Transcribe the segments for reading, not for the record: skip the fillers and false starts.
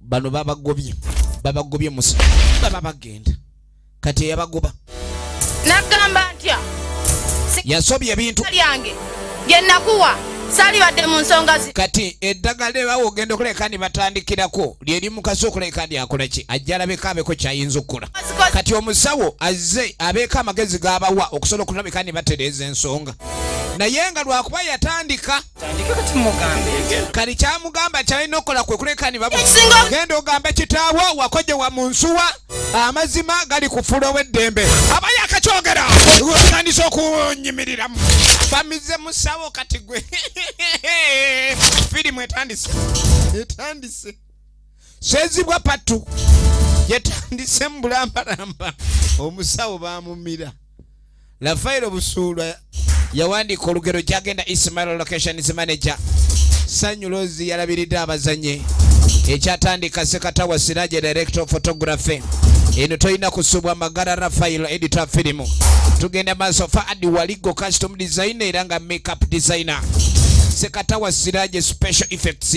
bano babagobye musa baba bagenda kati yabagoba nagamba ntya yasobye ebintu lyange bye nakuwa sali badde mu nsonga kati eddagala bawo ogenda okuleka ni batandikirako lyeri mukazi okuleka ndi akola ki ajja alabeka abeko kyayinza okukola kati omusawo azze abeeka amagezi g'abawa okusobola okulabeka ni batereeza ensonga naye nga lwakuba yatandika kali kyamugamba kyalina okukola kwe kuleka ni genda ogambe kitaawo wakoje wa mu nsuwa amazima gali ku fulo w'eddembe aba yakakyogera otandisa okunyimiriramu bamize musawo kati gwe firimu etandise sezibwa patu yetandise mu bulambalamba omusawo bamumira Rafael Busuulwa yawandiika olugero kyagenda Ismail Locations Manager Sanyulozi yalabiridde abazanye ekyatandika Sekatawa Siraje Director of Photography eno toyina kusubwa Magara Rafael Editor Film tugenda maaso Faadi Waligo Custom Designer era nga Makeup Designer Sekatawa Siraje Special Effects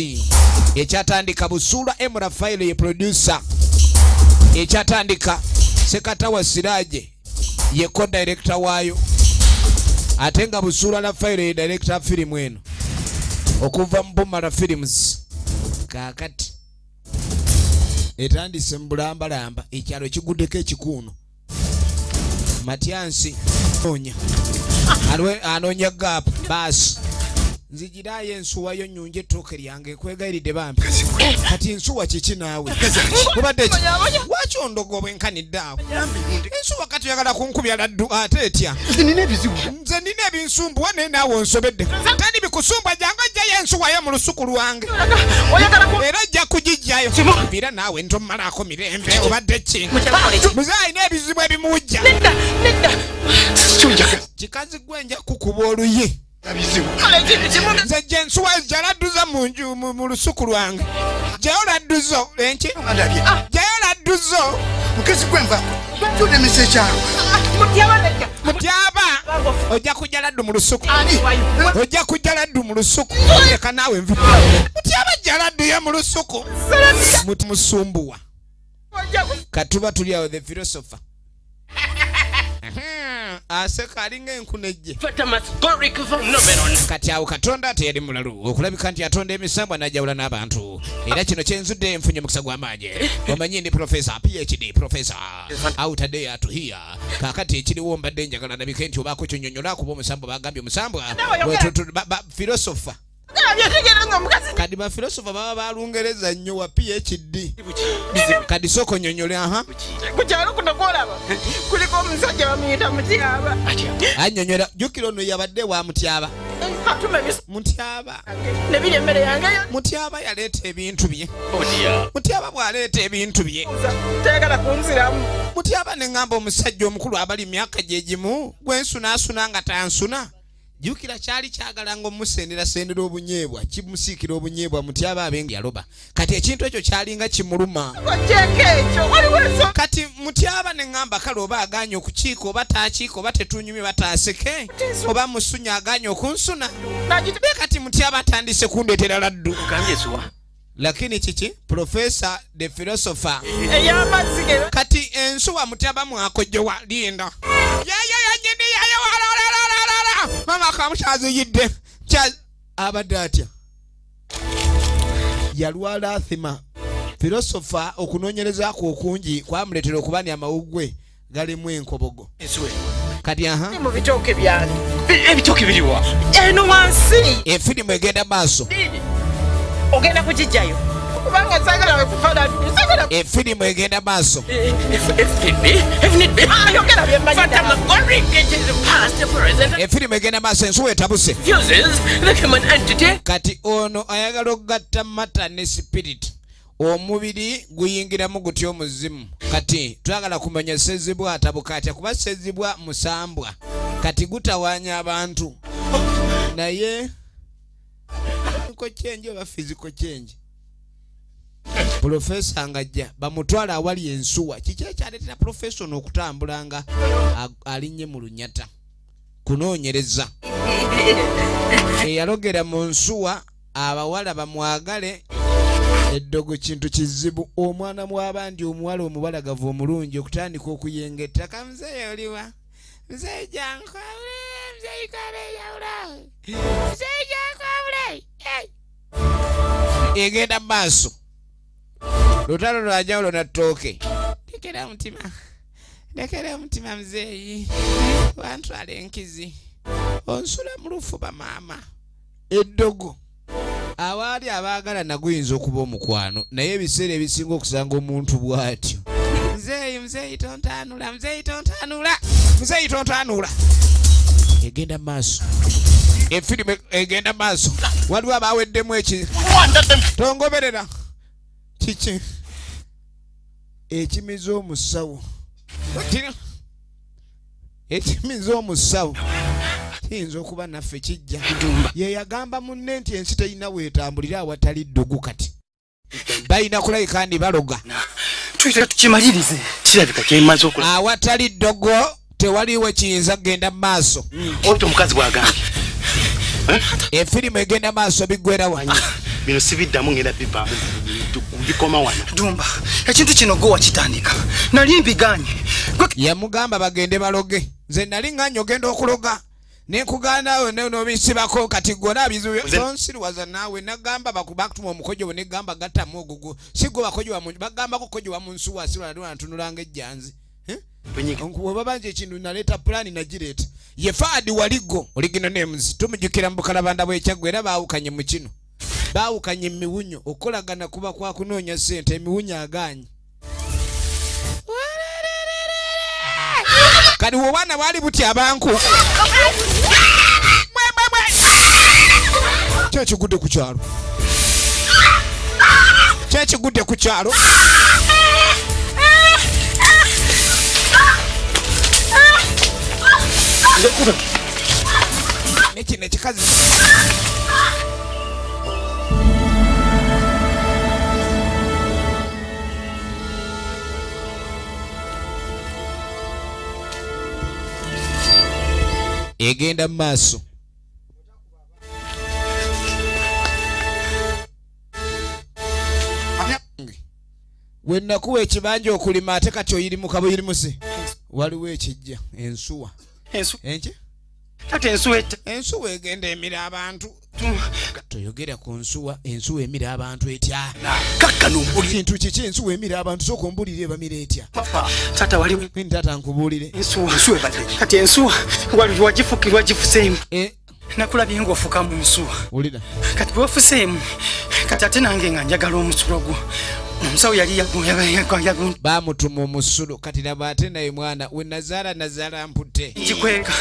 ekyatandika Busuulwa M Rafael ye producer ekyatandika Sekatawa Siraje ye co-director waayo atenga Busuulwa Rafael ye director film eno okuva mu Bumara Films kakati etandise mu bulambalamba ekyalo kiguddeko ekikuuno Matyansi anoonya gap basi nzigirayo ensuwa yo nyunje ettooke lyange ekwegayiridde bambi kati ensuwa kiki naawe obadde ki lwaki ondogoba enkanidde awo ensuwa kati oyagala kunkubya laddu ate etya nze nina ebinsumbuwa naye naawe onsobedde tandi bikusumbwa jangu ojjayo ensuwa yo mu lusuku lwange era ojja kugijjayo era naawe ntomalako mirembe obadde ki muze alina ebizibu ebimuwujja kikazi gwenja kukuba oluye nze jensuwa jaladduza mu lusuku lwange jayo ladduzo enki jayo ladduzo mukezi gwenva tude mesekyalo mutyaba ojja kujja laddu mu lusuku ojja kujja laddu mu lusuku leka naawe nvi mutyaba jaladdu ye mu lusuku musumbuwa katuba tuli awo the philosopher aseka alinga enkunejje kati awo Katonda ate yali mulalu okulabika nti atonda emisambwa n'ajawula n'abantu era kino kyenzudde enfunye mukisa gw'amaanyi omanyi ndi professor PhD professor out a day at here kakati ekiriwo mbadde njagala nabike nti obaako kyonyonyola kuba omusambwa bagambye omusambwa philosopher kadi ba philosopher baba balungereza nnyo wa PhD kadi soko nyonyole aha kukyalo kuno kolaba kuliko omusajja bamuyita Mutyaba anyonyola jukiro no yabadde wa Mutyaba Mutyaba nebiri emmere yange Mutyaba yaleeta ebintu bye Mutyaba bwaleeta ebintu bye tegala kunziramu Mutyaba ne ngamba omusajja omukulu abali myaka gyegimu gwensunaasuna nga tansuna jukira kyali kyagala ngo musendera obunyeebwa kimusiikira obunyeebwa Mutyaba abenga yaloba kati ekintu ekyo kyalinga kimuluma kati Mutyaba ne ngamba kale oba aganye okukiika oba taakiika oba tetunyumye bataaseke oba musunya aganye okunsuna kati Mutyaba atandise kundeetera laddu lakini kiki professor the philosopher kati ensuwa Mutyaba mwakojjowa linda mama kamushazi yidde abadde atya yalwala athima philosopher okunoonyerezako okungi kwamuleetera okubani amawugwe galimu enkobogo kati aha mu bitooke byange ebitooke biriwa eno wansi efirimu egenda maaso ogenda kugijjayo kubanga sagala kufana sagala efirimu egenda maaso efirimu egenda maaso ensuwa etabuse kati ono ayagala okugatta mata ne spirit omubiri guyingiramu gutya omuzimu kati twagala kumanya sezibwa atabuka atya kuba sezibwa musambwa kati gutawaanya abantu naye ko change oba physical change Professor ngajja bamutwala awali ensuwa kiki ekyaletera professional okutambulanga alinye mu lunyata kunoonyereza eyalogera mu nsuwa abawala bamwagale Eddogo kintu kizibu omwana mwabandi omuwala omubalagavu omulungi okutandika okuyengetta kamuzeeyi oliwa muzeeyi jankwawule muzeeyi kaleeyawula muzeeyi jankwawule egenda maaso lutalo lwajawulo nattooke lekera omutima muzeeyi wantwala enkizi onsula mu lufuba maama eddogo awaali abaagala naguyinza okuba omukwano naye ebiseera ebisinga okusanga omuntu bw'atyo muzeeyi tontaanula egenda maaso efirimu egenda maaso waliwo abaaweddemu tongoberera kiki ekimiza omusawo kiyinza okuba naffe kijja ye yagamba munne nti ensi terina weetambulira awatali ddugu kati balina kulayika kandi baloga tukimalirize kirabika kyemaze okola awatali ddogo tewaliwo kiyinza kugenda mu maaso oto omukazi bwagambye efirimu egenda maaso biggwera wano bino sibiddamu ngenda bibaamu bikoma wano Dumba ekintu kino gwe wakitandika nali mbiganye yamugamba bagende baloge nze nali nganya ogenda okuloga nekuganda nobisibako kati gona bizonsiriwaza naawe nagamba bakutuma omukojo we negamba gattamu ogugu sigwe bakojo wa bagamba kukojo wa munsuwa sirwa ntunulanga ejjanzi bwe babanje ekintu naleeta pulani nagireeta ye faadi waligo oligino names tumujukira mubukalabanda bw'ekyagwe era baawukanye mu kino baawukanye emiwunyo okolagana kuba kwa kunoonya ssente emiwunyo aganye kati obwana bwali buti abantu kyekigudde ku kyalo nekino ekikazi egenda mu maaso wennakuwa ekibanja okulima ate kati oyiri mu kabuyirimusi waliwo ekijja ensuwa enki kati ensuwa egenda emira abantu toyogera ku nsuwa ensuwa emira abantu etya kakkano kintu kiki ensuwa emira abantu sooka ombulire ebamira etya tata waliwo tata nkubuulire ensuwa kati ensuwa wagifukirwa gifuseemu nakulabye ng'ofuka mu nsuwa wulira kati bw'ofuseemu kati ate nange nga njagala omusulo gwo omusawo yali bamutuma omusulo kati naba ate naye mwana we nazaala mputte kikweka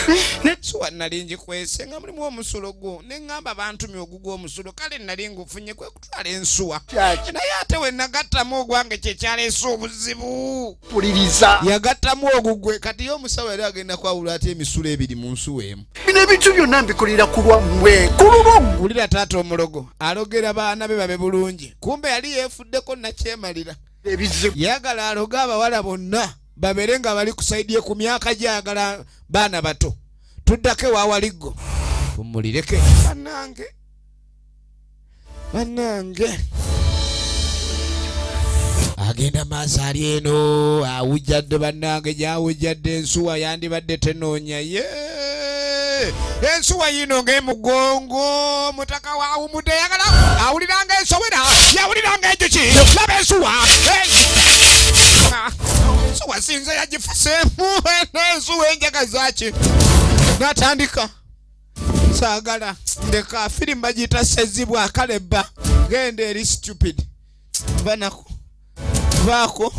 suwa nali ngikwese nga mulimu omusulo gwo neŋŋamba bantumye ogugwa omusulo kale nali ngufunye kwe kutwala ensuwa naye ate we nagattamu ogwange kyekyaleese obuzibu puliriza yagattamu ogugwe kati ye omusawo yali agenda kwawula ate emisulo ebiri mu nsuwa emu bino ebintu byonna mbikulira ku lwammwe kululogo wulira taata omulogo alogera baana be babe bulungi kumbe yali yeefuddeko nakyemalira yagala aloga abawala bonna babere nga bali kusaidye ku myaka gyayagala baana bato tuddako ewawaliggo tumulireke bannange agenda maaso ali eno awujjadde bannange gyawujjadde ensuwa yandibadde tenoonya ye ensuwa yino ng'emugongo mutaka waawumudde yagala awuliranga ensowera yawuliranga enjuki laba ensuwa ensuwa sinze yagifuseemu ensuwa enjagazaaki natandika saagala ndeka firimu bagiyita sezibwa akalebba genda eri stupid banako baako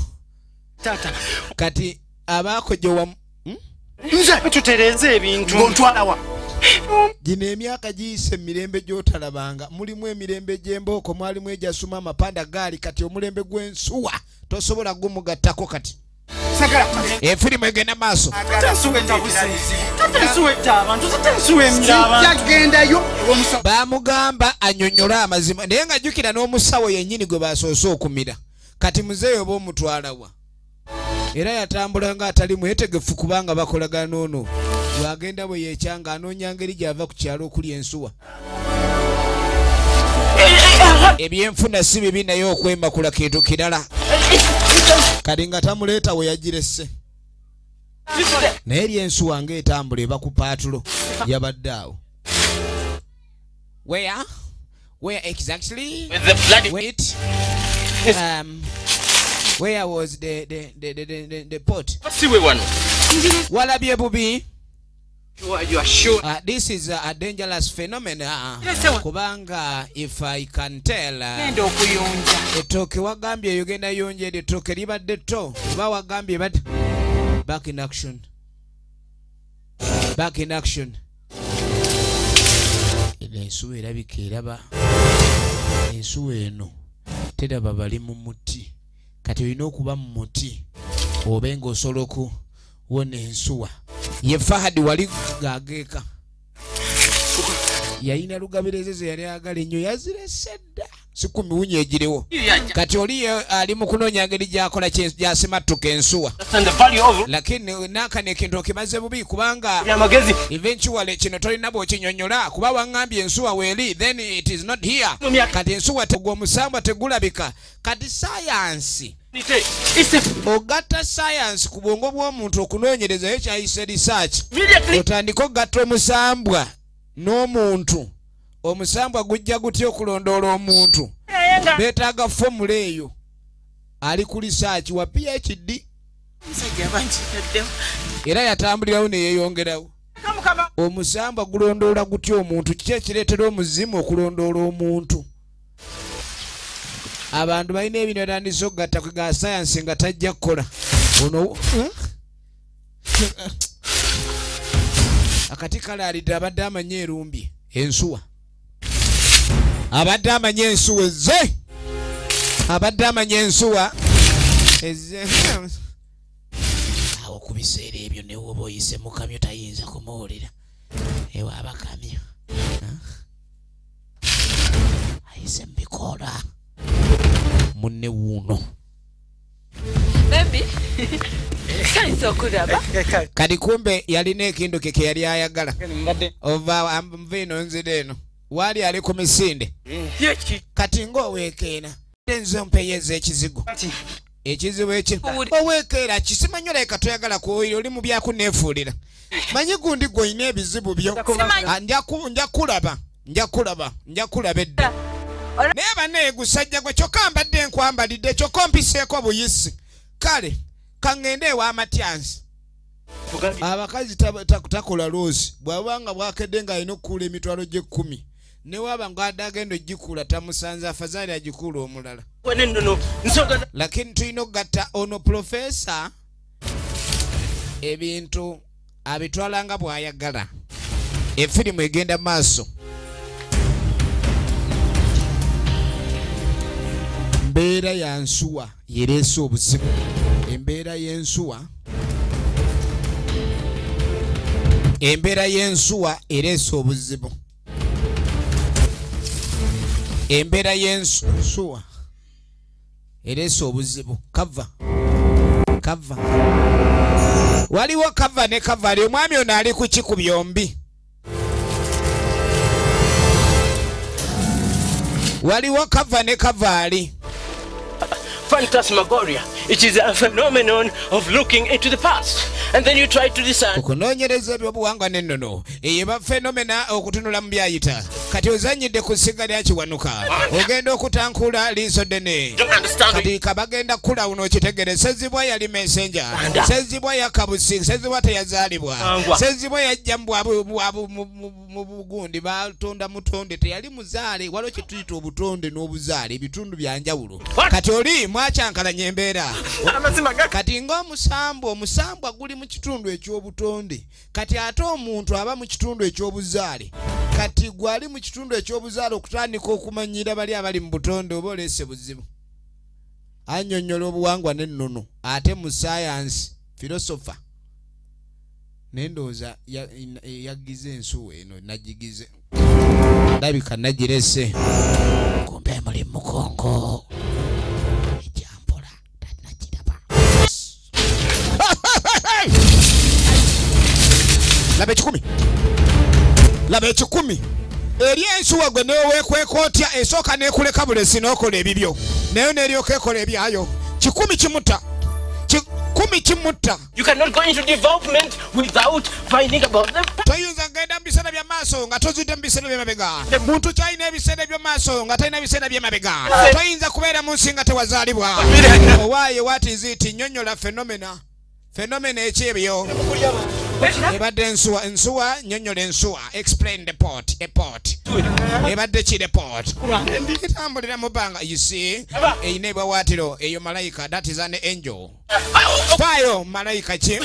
tata kati abaako gyewa nze tutereze ebintu ngontwalawa gino emyaka giyise emirembe gy'otalabanga mulimu emirembe gy'embooko mwalimu egyasuma amapanda gaali kati omulembe gw'ensuwa tosobola gumugattako kati efirimu egenda maaso bamugamba anyonyole amazima naye nga jjukira n'omusawo yennyini gwe basoose okumira kati muzeeyo oba omutwalawa era yatambula nga atali mwetegefu kubanga bakolagana noono bwagenda bwe yeekyanga anoonya ngeri gy'ava ku kyalo okuli ensuwa ebyenfuna si bibi naye okwemakula kintu kirala kati nga tamuleeta we yagirese naye eryensuwa ng'etambula eba ku paatulo yabadde awo where exactly wait where was the port walabye bubi You are sure? This is a dangerous phenomenon. Kubanga, if I can tell, etoke wagambye yogenda yonje etoke libadde to ba wagambye but back in action. Back in action. Ensuwa erabika eraba ensuwa eno teraba bali mu muti kati olina okuba mu muti obenga osoloku wona ensuwa ye Fahadi wali gageeka yalina lugabirezeze yali agala ennyo yaziresedda siku miwunyi egirewo kati oli ali mu kunoonya ngeri gyakola gyasimattuka ensuwa lakini nakane ekintu okimaze bubi kubanga eventually kino tolina bw'okinyonnyola kuba wangambye ensuwa weeri then it is not here kati ensuwa ogw'omusambwa tegulabika kati sayansi ogatta science ku bwongo bw'omuntu okunoonyerezayo kyayise research otandika ogatta omusambwa n'omuntu omusambwa gujja gutya okulondoola omuntu beetaaga fomula eyo ali ku research wa PhD era yatambulirawo ne yeeyongerawo omusambwa gulondoola gutya omuntu kiki ekireetera omuzimu okulondoola omuntu abantu balina ebintu batandise okugatta ku ga sayansi nga tajja kukola ono akati kale alidde abadde amanye erumbye ensuwa abadde amanye ensuwa ezze abadde amanye ensuwa ezze awo ku biseera ebyo ne woba oyise mu kamyo tayinza kumuwulira ewa abakamyo ayise mu bikoola munne wuuno kati kumbe yalina ekintu ke yali ayagala ova nvino nzire eno wali ali ku misinde kati ng'oweekeena enzo mpeyeza ekizigo ekizibu eki oweekeera kisimanyo leka toyagala kuoyira oli mu byakuneefuulira manyi gundi gw'olina ebizibu byo njakulaba edda naye bannaye gusajja gwe kyokka mbadde nkwambalidde kyokka ompiseeko buyisi kale kaŋŋende ewa amatyansi abakazi takola loozi bw'abanga bwakedde ng'alina okukuula emitwalo gye 10 ne waba ng'adde agenda ogikuula tamusanze afazaali agikuula omulala lakini tulina okugatta ono profesa ebintu abitwala nga bw'ayagala efirimu egenda maaso embeera ya nsuwa yereese obuzibu embeera y'ensuwa ereese obuzibu embeera y'ensuwa ereese obuzibu kava waliwo kava ne kavali omwami ono ali ku ki ku byombi waliwo kava ne kavaali Phantasmagoria. It is a phenomenon of looking into the past, and then you try to discern. Okunoonyereza ebyobuwangwa n'ennono eyeba fenomena okutunula mu byayita kati ozanyidde ku ssiga lya kiwanuka ogenda okutankula liiso ddene kati kabagenda kula uno okitegere sezibwa yali messenger sezibwa yakabusi sezibwa teyazaalibwa sezibwa yajja mu bugundi batonda mutonde teyali muzaale waliwo kituyita obutonde n'obuzaale ebitundu byanjawulo kati oli mwakyankalanya embeera kati ng'omusambwa guli mu kitundu ekyobutonde kati ate omuntu aba mu kitundu ekyobuzaale kati gwali mu kitundu ekyobuzaale okutandika okumanyira bali abali mu butonde oba oleese buzibu annyonnyola obuwangwa n'ennono ate mu sayansi filosofa nendooza yagize ensuwa eno nagigize ndabika nagirese kumbe muli mukongo ejampola tanagiraba laba ekikumi eri ensuwa gwe newekwekotya esooka nekuleka bulesi n'okola ebibyo nayo neryoka ekola ebyayo 10 kimuta 10 kimuta. You cannot go into development without finding about them. Toyinza genda mu biseera by'amaaso nga tozidde mu biseera by'emabega. Muntu kyalina ebiseera by'amaaso nga talina biseera by'emabega. Toyinza kubeera mu nsi nga tewazaalibwa. Why, what is it? Nnyonnyola phenomena. Phenomena ekyebyo. Ebadde ensuwa nnyonnyola ensuwa. Explain the port. A port. Ebadde ki the port. Etambulira mu bbanga. You see, eyina ebiwawaatiro eyo malayika. That is an angel. Fayo malayika ki.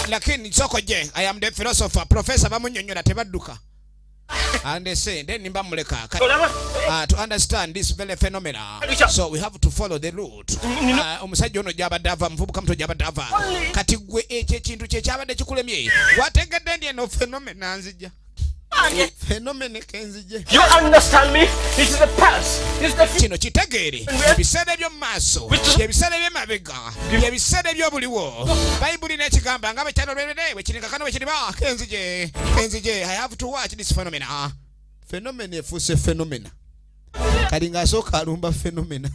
Lakini soko je. I am the philosopher. Professor bamunnyonnyola tebadduka. And they say, then Nimbamuleka to understand this very phenomena. So we have to follow the route. Omusajja Jabba Dava, mvubuka mto Jabba Dava. Katigwe eche chintu chechabade chikulemye. Wategedde ndi no phenomena nzija. Phenomena kenzije. You understand me? This is the past. This is the future. Kino kitegere. Ebisere by'omaso. Ebisere by'emabega. Ebisere by'obuliwo. Bayibuli n'ekigamba nga bekyalolwerere wekiringa kano wekiriba kenzije. Kenzije. I have to watch this phenomena. Phenomena efuuse phenomena. Kali ng'asooka alumba phenomena.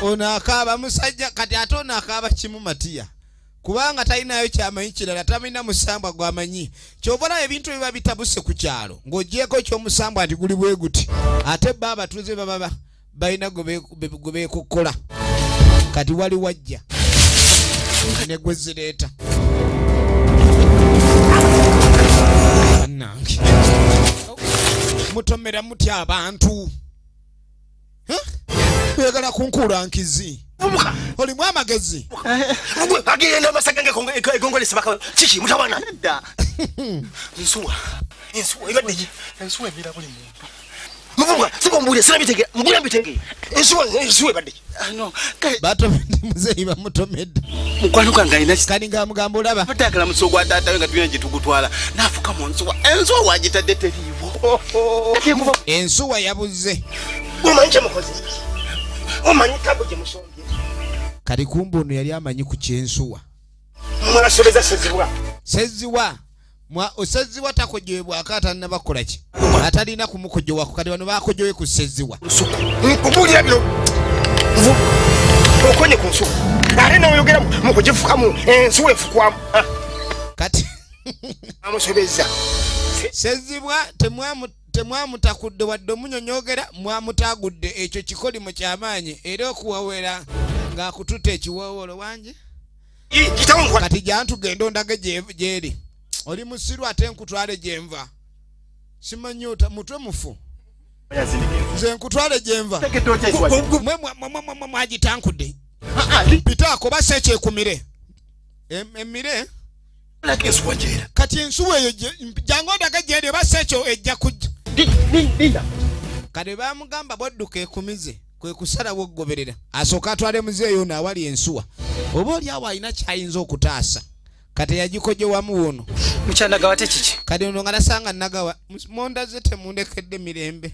Ono akaaba musajja kati ate ono akaaba kimu Matiya. Kubanga talinayo kyamanyi kirala tamina musambwa gwamanyi kyobona ebintu biba bitabuse ku kyalo ng'ogyeko ky'omusambwa ati guli bwe guti ate baba tuze baba balina gwe kukola kati wali wajja ne gwe zireeta nange mutomera mutya abantu yagala kunkula nkizi oli mwamagezi agenda masaganga egongole sabaka chichi mutawana nsuwa ibadde nsuwa ebira buli muntu muvuga sikombule sina bitege mbula bitege nsuwa ibadde no bato muzeyi bamutomedde mukwanuka ngaina kani ngamugambo laba patakala musogwa tata nga tuyanje tugutwala nafuka mu nsuwa wajitadde teriwo ensuwa yabuze umanje mukozi omanyi kabo je musonge kali kumbu ono yali amanyi ku kyensuwa mwasebeza seziwa oseziwa takojebwa akata nabakola ki atalina kumukojowa kali bano bakojowe ku seziwa nkubulira biro okonye ku nsuwa ale n'oyogera mu kugifukamu ensuwa efukwamu kati amusebeza seziwa temwamutakudde wadde omunyonyogera mwamutagudde ekyo kikoli mu kyamaanyi era okuwawera ng'akututa ekiwoowolo wanje kati jantugenda ondage gyeri oli musiru ate nkutwale gyenva simanyi mutwe mufu nze nkutwale gyenva mwagitankudde pitaako basa ekyekumire emire kati ensuwa eyo jangu ondage gyeri basa ekyo ejja kujja kale bamugamba bwadduka ekumize kwe kusalawo okugoberera asooka atwale muzeeyo ono awali ensuwa oba oli awo alina kyayinza okutaasa kati yagikojewamu wono mukyandagawa tekiki kati ono nga nasanga nagawa monda ze temundekedde mirembe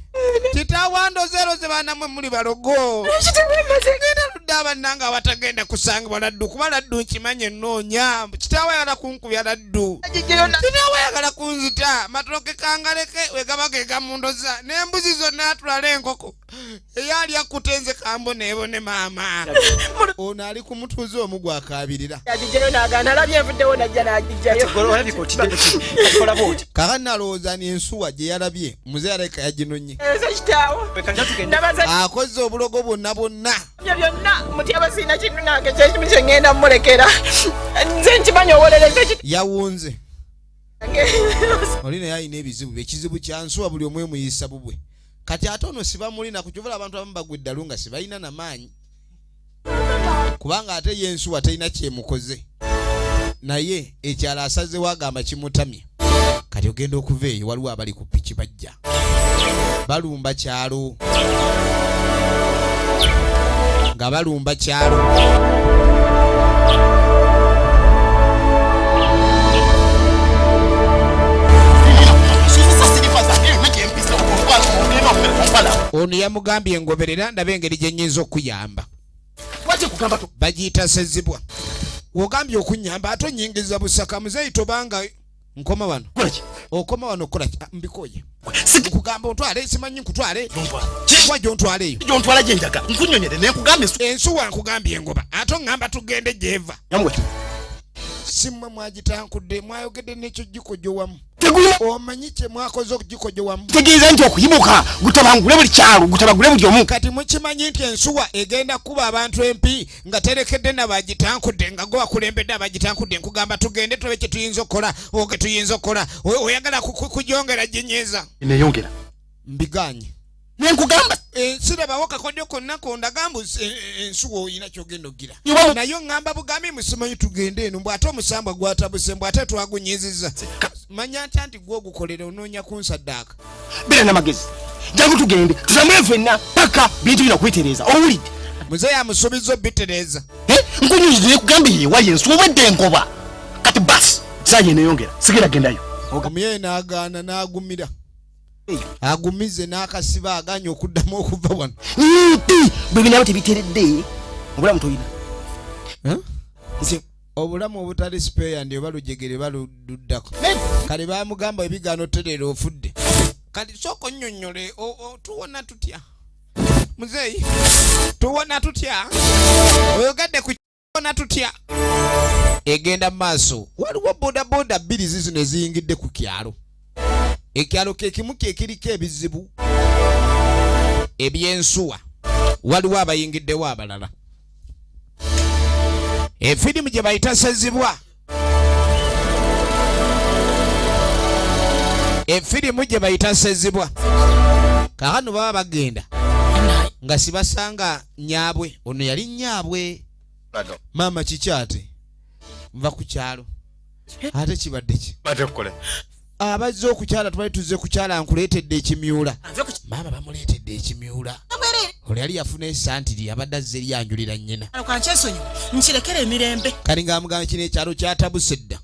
kitawando zero ze banamwe muli balogo genda ludde abannanga abatagenda kusangibwa laddu kuba laddu nkimanye ennoonya kitawa yagala kunkubya laddu kitawa yagala kunzita matooke kangaleke wegaba gegamundoza n'embuzi zonna atulala enkoko eyali akutenze kambo neebone maama ono ali ku mutuuzi omu gwakaabirira kaka nalowooza ni ensuwa gye yalabye muze aleka yaginonye akoze obulogo bwonna bwonna yawunze oli naye alina ebizibu ekizibu kya nsuwa buli omwe muyisa bubwe kati ate ono sibamulina kukyovula abantu abamu bagwa eddalu nga sibalina namaanyi kubanga ate yensuwa talina kyemukoze naye ekyalo asazewo agamba kimutamye kati ogenda okuva eyo waliwo abali ku piki bajja balumba kyalo nga balumba kyalo ono yamugambye engoberera ndabe engeri gye nnyinza okuyamba bagiyita sezibwa wogambye okunyamba ate onyingiza busaka muzeeyi tobanga nkoma wano Kolaki. okoma wano kolaki mbikoye nkugamba ontwale simanyi nkutwale wajja ontwale eyo Jontwala jenjaga. Nkunyonyere ne nkugamba ensuwa nkugambye engoba ate ngamba tugende gyeva Yamwe. simwe mwagitankudde mwayogedde n'ekyo gikojo wamu Tegula. omanyi kye mwakoze okugikojo wamu Tegeeza nti okuyimuka gutabangule buli kyalo gutabangule buli omu. kati mukimanyi nti ensuwa egenda kuba abantu empi nga terekedde nabagitankudde nga gwe wakulembedde abagitankudde nkugamba tugende tulabe kye tuyinza okukola oge tuyinza okukola oyagala kugyongera gyenyeeza Neyongera. mbiganye Ne nkugamba. sirabawo kakodyo konna kondagamba ensuwa oyina kyogenda ogira Iwamu. naye ngamba bugambi musimanyi tugende eno mbwate omusambwa gwatabuse mbwate twagunyizizza manya ntya nti gwe ogukolera onoonya kunsaddaaka Bera na magezi. Jangu tugende. Tutambule ffenna paka bintu bino kwetereza. Owulidde. muzeeyi amusuubiza obitereeza Nkunyonyere kugamba yewa yensuwa wedde enkoba. Kati basi. Saye neyongera. Sigera gendayo. omuyeyi n'agaana n'agumira agumize n'akasiba aganye okuddamu okuva wano Bwe binawo tebiteredde. Obulamu toyina. Nze obulamu obutali sipeya ndi oba lujegere baluddako kale bamugamba ebigaano terera ofudde kati sooka onnyonnyole tuwona tutya muzeeyi tuwona tutya oyogedde ku tuwona tutya egenda mu maaso waliwo bodaboda bbiri zizino eziyingidde ku kyalo ekyalo kekimu kekiriko ebizibu ebyensuwa waliwo abayingiddewo abalala efirimu gye bayita sezibwa efirimu gye bayita sezibwa kakano baba bagenda nga sibasanga nyaabwe ono yali nyaabwe maama kikyate nva ku kyalo ate kibadde ki abazze okukyala twali tuzze kukyala nkuleetedde ekimyula maama bamuleetedde ekimyula oli yali yafuna esantiri abadde azze eryanjulira nnyina nkirekera emirembe kali ng'amugamba kino ekyalo kyatabuse dda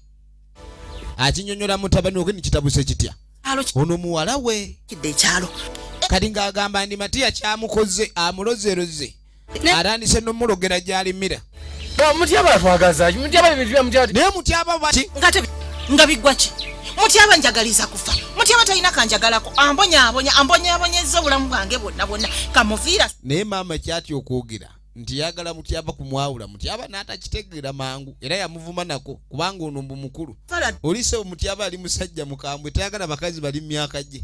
akinyonyola mutabani oge nikitabuse kitya ono muwala we kidde ekyalo kali ng'agamba ndi matiya kyamukoze amulozeroze atandise n'omulogera gy'alimira mutyaba twagaza mutyaba bibiri mutyaba naye mutyaba bati nga biggwa ki mutyaba njagaliza kufa mutyaba talina kanjagalako ambonyabonyeza obulamu bwange bwonna kamuviira naye maama kyatya okwogera nti yagala mutyaba kumwawula mutyaba n'atakitegeera mangu era yamuvuma nako kubanga ono mbu mukulu olisewo mutyaba ali musajja mukambwe tayagala bakazi bali myaka gye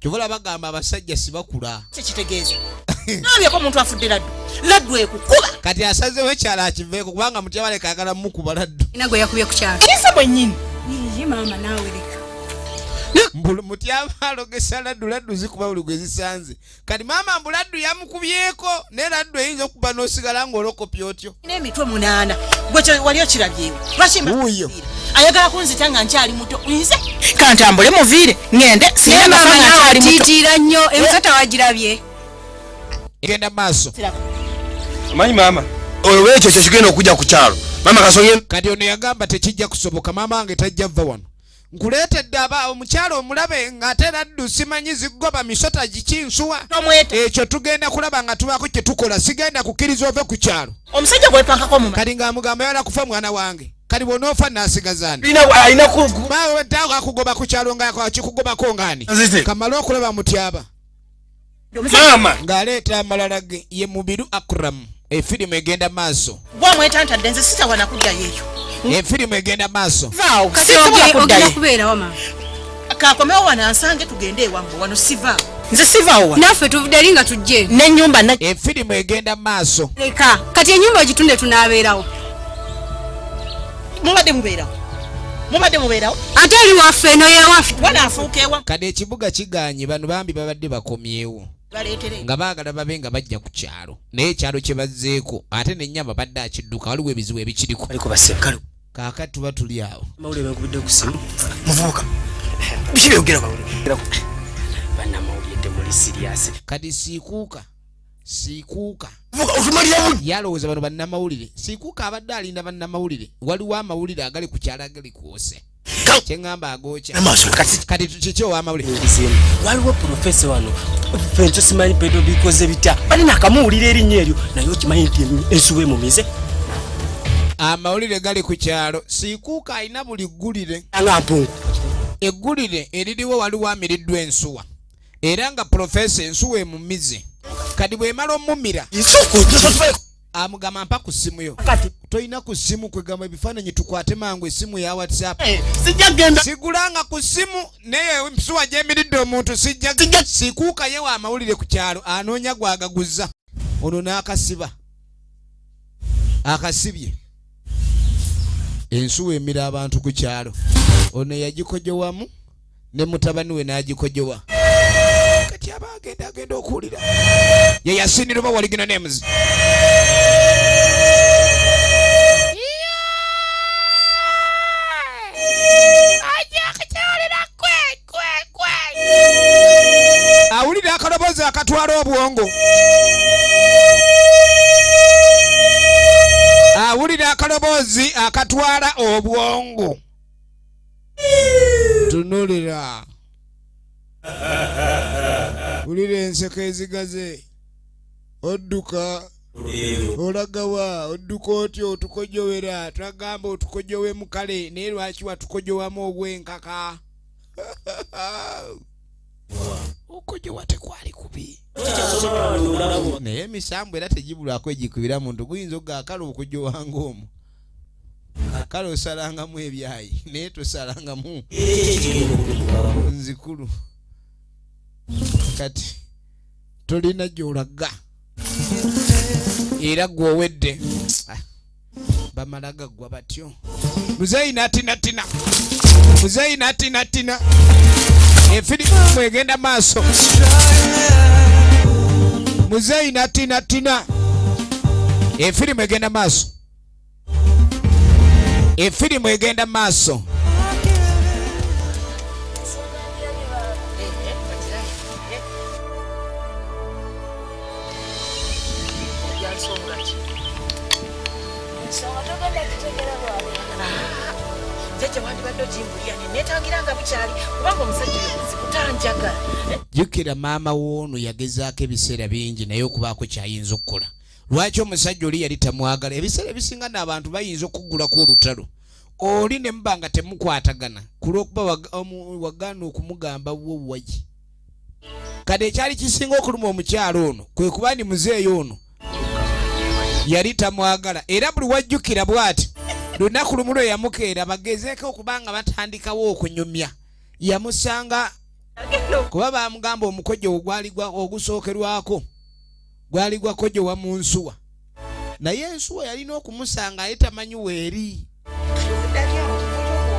kyobola bagamba abasajja sibakula kitegeeza nabyeko omuntu afudde laddu ekukuba kati asazewo ekyalo akiveeko kubanga mutyaba leka ayagala mukuba laddu ina gwe yakubye ku kyalo kisa bwennyini yiyi maama naawe leka mbulu mutyaba alogesa laddu zikuba buli gwe zisanze kati maama mbu laddu yamukubyeko naye laddu eyinza okuba n'osigala ng'olokopya otyo n'emitwe 8 gwe wali okirabyewo wuuyo ayagala kunzita nga nkyali muto nze kantambule muviire ngende naye maama naawe tiitiira nnyo emusota wagirabye egenda maaso manyi maama olwo ekyo kyo kigenda okujja ku kyalo maama kasonye kati ono yagamba tekijja kusoboka maama wange tajja vva wano nkuleetedde omukyalo omulabe ng'ate laddu simanyi ziggoba misota gikinsuwa ekyo tugenda kulaba nga tubaako kye tukola sigenda kukkiriza ove ku kyalo omusajja gwepankako mu kati ng'amugamba yala kufa mwana wange kati bw'onoofa naasigazaani alina maawe ntaawo akugoba ku kyalo ngakikugobako ngaani kamale okulaba mutyaba maama ng'aleeta amalala ge ye mubiru akram efirimu egenda maaso gwamwetantadde nze sitawana kuddayo eyo efirimu egenda maaso vaawo kati ogenda kubeerawo maama kakomewo wano ansange tugende ewambo wano sivaawo nze sivaawo naffe tuvudde eri nga tujje n'ennyumba efirimu egenda maaso leka kati ennyumba ogitunde tunaabeerawo mubadde mubeerawo ate eri waffe eno yewaffe wanaafuuka ewa kati ekibuga kiganye bano bambi babadde bakomyewo baleetere nga baagala babe nga bajja ku kyalo naye ekyalo kye bazzeeko ate n'ennyama badde akidduka waliwo ebizibu ebikiriko aliko basekalo kaakati tuba tuli awo mawulire bakubidde ku simu muvubuka biki byogera bawulira bannamawulire muli siriasi kati siikuuka otumalira buli yalowooza bano bannamawulire siikuuka abadde alinda bannamawulire waliwo amawulire agali ku kyalo agali kwose kyeŋŋamba agooca amaaso kati kiki ow'amawulire waliwo profesa wano fenso simanyi pedo bikoze bitya balina akamuwulira erinnya eryo naye okimanyi nti ensuwa emumize amawulire gali ku kyalo siikuuka alina buli ggulire eggulire eririwo waliwo amiriddwa ensuwa era nga profesa ensuwa emumize kati bw'emala omumira amugamba mpa ku ssimu yo toyina ku ssimu kwegamba ebifaananyi tukwate mangu essimu ya whatsapp sigulanga ku ssimu naye ensuwa gyemiridde omuntu sijja siikuuka yewa amawulire ku kyalo anoonya gwagaguza ono n'akasiba akasibye ensuwa emira abantu ku kyalo ono yagikojowamu ne mutabani we n'agikojowa kati aba agenda okuwulira ye yasinira oba waligina names awulira akaloboozi akatwala obwongo awulira akaloboozi akatwala obwongo tunulira wulira enseko ezigaze odduka olagawa odduka otyo otukojowera twagamba otukojowe mu kale naye lwaki watukojowamu obwenkaka okujowa tekwali kubi naye emisambu era tegibulwako egikubira muntu guyinza ogakala okujowanga omwo kale osalangamu ebyayi naye tosalangamu nzikulu kati tolina gyolaga era gwowedde bamala gaggwa batyo muzeeyi natinatina muzeeyi natinatina efirimu egenda maaso muzeeyi natinatina efirimu egenda maaso efirimu egenda maaso jukira maama woono yagezaako ebiseera bingi naye okubaako kyayinza okukola lwaki omusajja oli yali tamwagala ebiseera ebisinga n'abantu bayinza okugulako olutalo oli ne muba nga temukwatagana kulw'okuba wagaana okumugamba wowayi kati ekyali kisinga okuluma omukyalo ono kwe kuba ni muzeeyo ono yali tamwagala era buli wajjukira bw'ati lunaku lumu lwe yamukeera bagezeeko okubanga batandikawo okunyumya yamusanga kuba bamugamba omukojo ogusookerwako gwali gwakojowa mu nsuwa naye ensuwa yalina okumusanga aye tamanyi weeri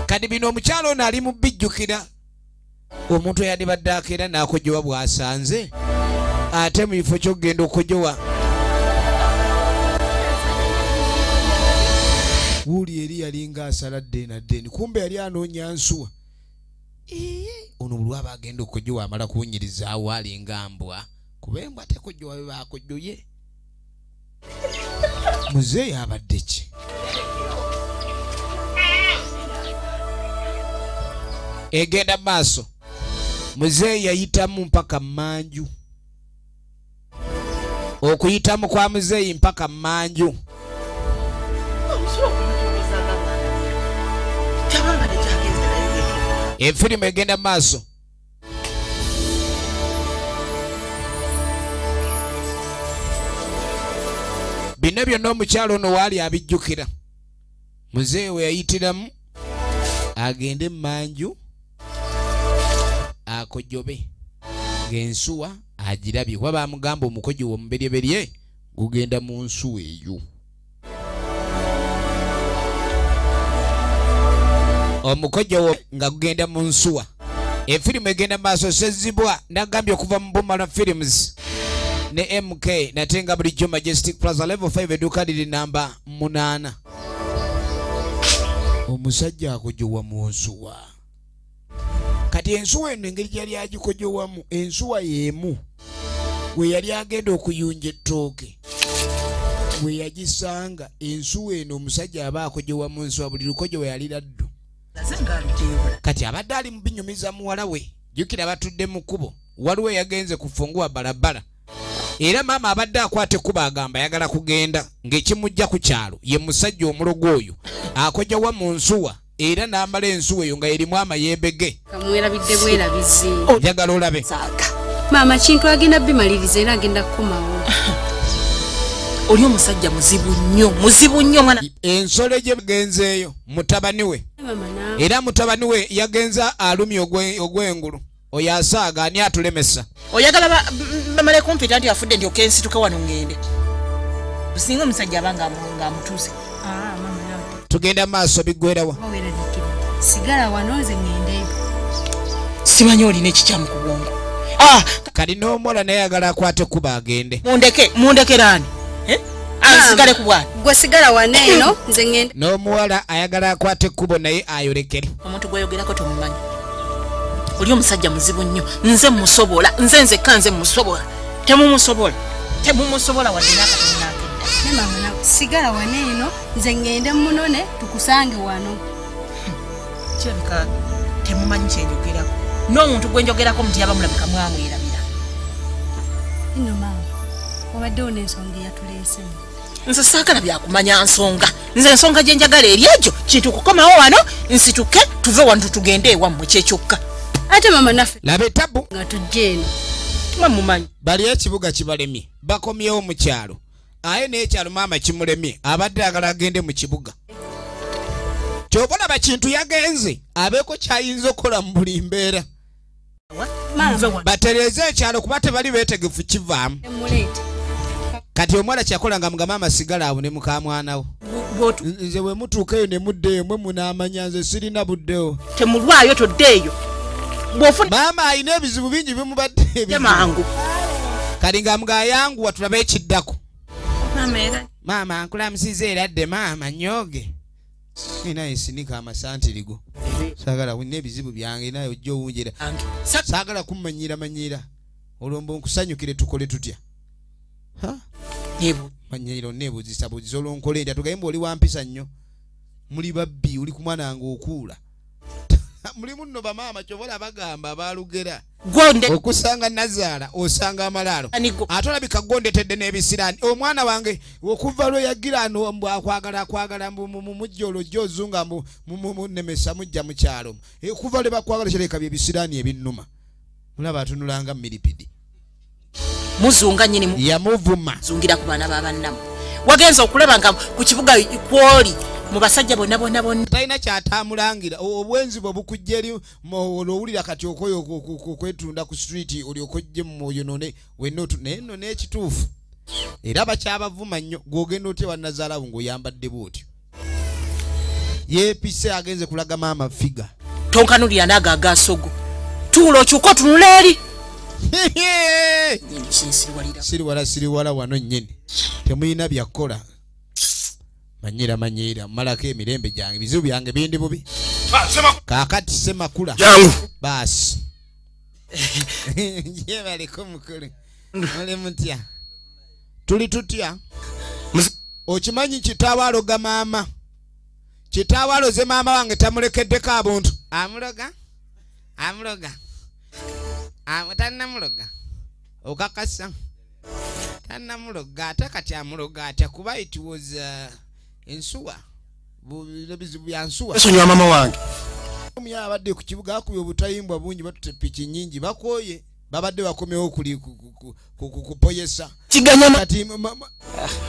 kati bino omukyalo ono ali mu bijjukira omuntu eyandibadde akeera n'akojowa bw'asanze ate mu kifo ky'okugenda okukojowa wuuli eri yalinga asaladde naddeni kumbe yali anoonya nsuwa ono bulwaba agenda okukojowa amala kuwunyirizaawo alinga mbwa kuba embwa tekojowa be bakojoye muzeeyi abadde ki egenda maaso muzeeyi yayitamu mpaka mmanju okuyitamu kwa muzeeyi mpaka mmanju efirimu egenda maaso bino byonna omukyalo ono waali abijjukira muzeeyi we yayitiramu agende mmanju akojobe ng'ensuwa agirabye kuba bamugamba omukojo omuberyeberye gugenda mu nsuwa eyo omukojo nga gugenda mu nsuwa efirimu egenda maaso sezibwa nagambye okuva mu Bumala Films ne MK natenga bulijjo Majestic Plaza level 5 edduuka liri namba 8 omusajja akojowa mu nsuwa kati ensuwa eno engeri gyali agikojowamu ensuwa y'emu we yali agenda okuyunja ettooke we yagisanga ensuwa eno omusajja aba akojowa mu nsuwa buli lukojo we yali laddu kati abadde ali mu binyumiza muwala we jukira batudde mu kkubo waliwo yagenze kufunguwa balabala era maama abadde akwate kuba agamba ayagala kugenda ng'ekimujja ku kyalo ye musajja omulogo oyo akojja wa mu nsuwa era n'ambala ensuwa eyo nga erimu amayembe ge kamwerabidde bwerabizi njagala olabe maama kintu agenda bimaliriza era agenda kukomawo oli omusajja muzibu nnyo mwana ensolo gye genzeeyo mutabani we era mutabani we yagenza alumi ogw'engulu oyo asaaga ani atulemesa oyagala bamale kumpita nti afudde ndyoka ensituka wano ngende singa omusajja abanga amutuuse tugenda maaso biggwerawa sigala wano nze ngendeyo simanyi olina ekikyamu ku bwongo kali n'omuwala naye ayagala akwate kuba agende mundekeraani asigale ku bwana gwe sigala wano eno nze ngende n'omuwala ayagala akwate ekkubo naye ayolekere omuntu gweyogerako tomumanyi oli omusajja muzibu nnyo nze musobola nzekka nze musobola temumusobola wadde n'akatonakeda sigala wano eno nze ngende munone tukusange wano kirabika temumanyi kyenjogerako n'omuntu gwenjogerako muti yaba mulabika mwamwerabira ino maama wabaddewo n'ensonga eyatuleesemu nze saagala byakumanya nsonga nze ensonga gye njagala eri egyo kintu kukomawo wano nsituke tuve wano tutugende ewammwe kyekyokka ate mama naffe laba etabu nga tujja eno mamumanyi bali ekibuga kibalemye bakomyewo mu kyalo aye n'ekyalo maama kimulemye abadde agala agende mu kibuga kyoba olaba kintu yagenze abeeko kyayinza okukola mu buli mbeera batereeze ekyalo kuba tebali beetegefu kivaamu kati omwana kyakolanga muga maama sigala awo ne mukamwanawo nze bwe mutuukaeyo ne muddeeyo mwe munaamanya nze sirina buddewo temulwayo toddeeyo maama alina ebizibu bingi bimubadde mangu kali nga mga ayanguwa tulabe ekiddako maama nkulamusiza eradde maama nyoge naye sinika amasantirigo saagala wina ebizibu byange naye ojja owunjira saagala kummanyira olwo mbu nkusanyukire tukole tutya manyiro nebuuzisa olwonkole ndya tugaye mbu oli wampisa nnyo muli babbi oli ku mwana wange okuula mulimu nno bamaama kyobola bagamba abalugera okusanga nazaala osanga amalaalo ate olabika gondetedde n'ebisiraani omwana wange okuva lwe yagira ano akwagala mujja olwojja ozunga munemesa mujja mu kyalo okuva lwe bakwagala kyaleka byebisiraani ebinnuma mulaba atunulanga miripidi muzunga nyini yamuvuma zungira ku baana babannamu wagenza okulaba nga ku kibuga kwoli mu basajja bonna talina kyatamulangira obwenzi bwe bukujja eri olwowulira kati okoyo kwetunda ku street olyokojje mu mwoyo none wenno n'ekituufu era bakyabavuma nnyo gwogenda otya wannazaalawo ng'oyambadde bwotyo yeepise agenze kulaga maama figa tonkanulira naago agasogo tuula okyuka otunula eri siriwala wano nnyini temuyina byakkola manyira malako emirembe gyange ebizibu byange bindi bubi kaakati semakula baasi yebaliko mukulu muli mutya tuli tutya okimanyi kitaawo aloga maama kitaawo aloze maama wange tamulekeddeko abuntu amuloga tannamuloga okakasa tannamuloga ate kati amuloga atya kuba it was ensuwa ebizibu bya nsuwa esonyiwa mama wange omuyala abadde ku kibuga akubye obutayimbwa bungi batute piki nyingi bakoye babadde bakomewo kupoyesa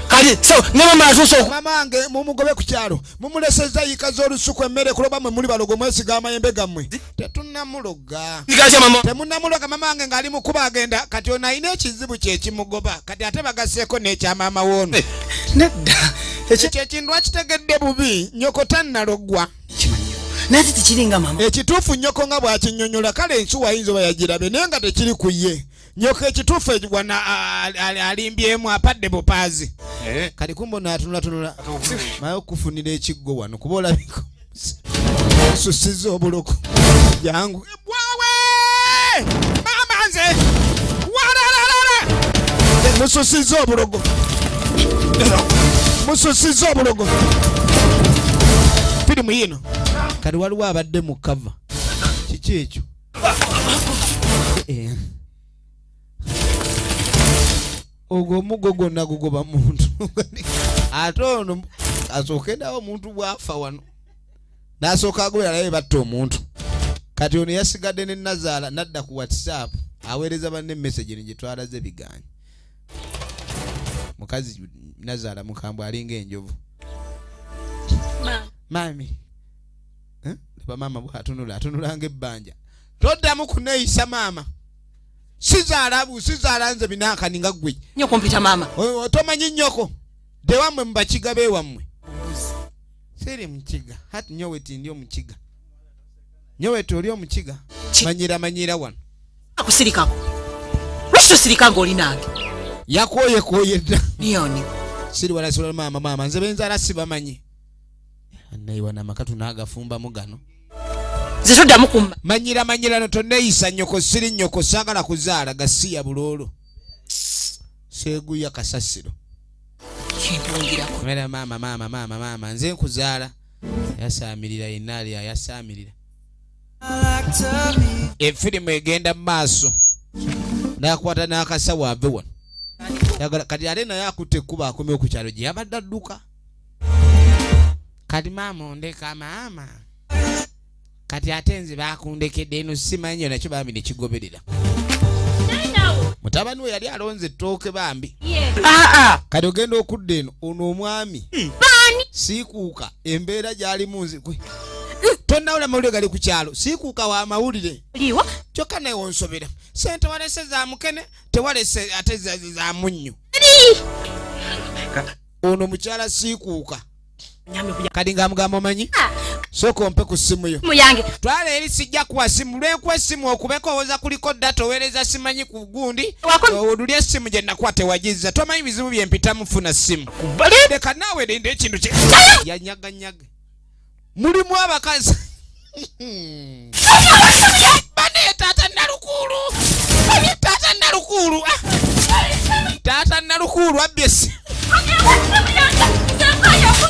kati so ne mama atuso mama wange mumugobe ku kyalo mumuleseza yika z'olusuku emmere kuloba mwe muli balogo mwesiga amayembe gammwe tetunnamuloga temunnamuloga mama wange ng'ali mukuba agenda kati ono alina ekizibu kyekimugoba kati ate bagaseeko n'ekyamaama w'ono nedda ekyo ekintu akitegedde bubi nyoko tannalogwa nati tekiringa mama ekituufu nyoko nga bw'akinnyonnyola kale ensuwa ayinza oba yagirabe naye nga tekiri ku ye nyoko ekituufu egwana alimbyemu apadde bupaazi kali kumbona atunulatunula maye okufunira ekiggo wano kuba olabiko susiza obuloko jangu bwawe mama nze walalala mususiza obulogo mususiza obulogo firimu yino kati waliwo abadde mu kava kiki ekyo ogwo mugo gonna gugoba muntu ate ono asokenda omuntu bwafa wano nasooka agobera naye batta omuntu kati ono yasigadde ne Nazaala nadda ku WhatsApp aweereza banne message ne gyetwalaze biganye mukazi Nazaala mukambwe alinga enjovu mami leba mama bwatunula ng'ebbanja toddamu kuneeyisa maama sizaala nze binankani nga ggwe nyoko mpita mama tomanyi nnyoko de wammwe mu bakiga beewammwe siri mukiga hati nyoweti ndi omukiga nyoweti oli omukiga manyira wano akusirikako lwaki tosirika ng'oli nange yakooye dda niyoni siri walasola maama nze benzaala sibamanyi nayiwa namakatu n'agafumbamu gano nze toddamu kumma manyira no tonneeyisa nnyoko siri nnyoko saagala kuzaala gasiya buloolo seeguya kasasiro mera maama nze nkuzaala yasaamirira yennaali yasaamirira efirimu egenda mu maaso n'akwata n'akasawo ave wano kati ate naye akutte ekkuba akomye ku kyalo gye yabadde adduka kati maama ondeka maama kati ate nze bakundekedde eno simanyi nakyo bambi nekigoberera mutabani we yali alonze ettooke bambi kati ogenda okudda eno ono omwami siikuuka embeera gy'alimu nzikwe tonnawula mawulire gali ku kyalo siikuuka wa mawulire kyokka naye onsobera sente walese za mukene tewalese ate za munnyo ono mukyala siikuuka kadi ng'amugamba omanyi sooka ompe ku ssimu yo twala eri sijja kuwa simu lwenkuwa essimu okubeko owoza kuliko data oweereza simanyi ku gundi oluli essimu gye nakuwa tewagizza tomanyi bizibu byempitamu funa ssimu leka naawe lenda ekintu kye yanyaganyaga mulimu abakazi bane taata nalukulu abbye essimu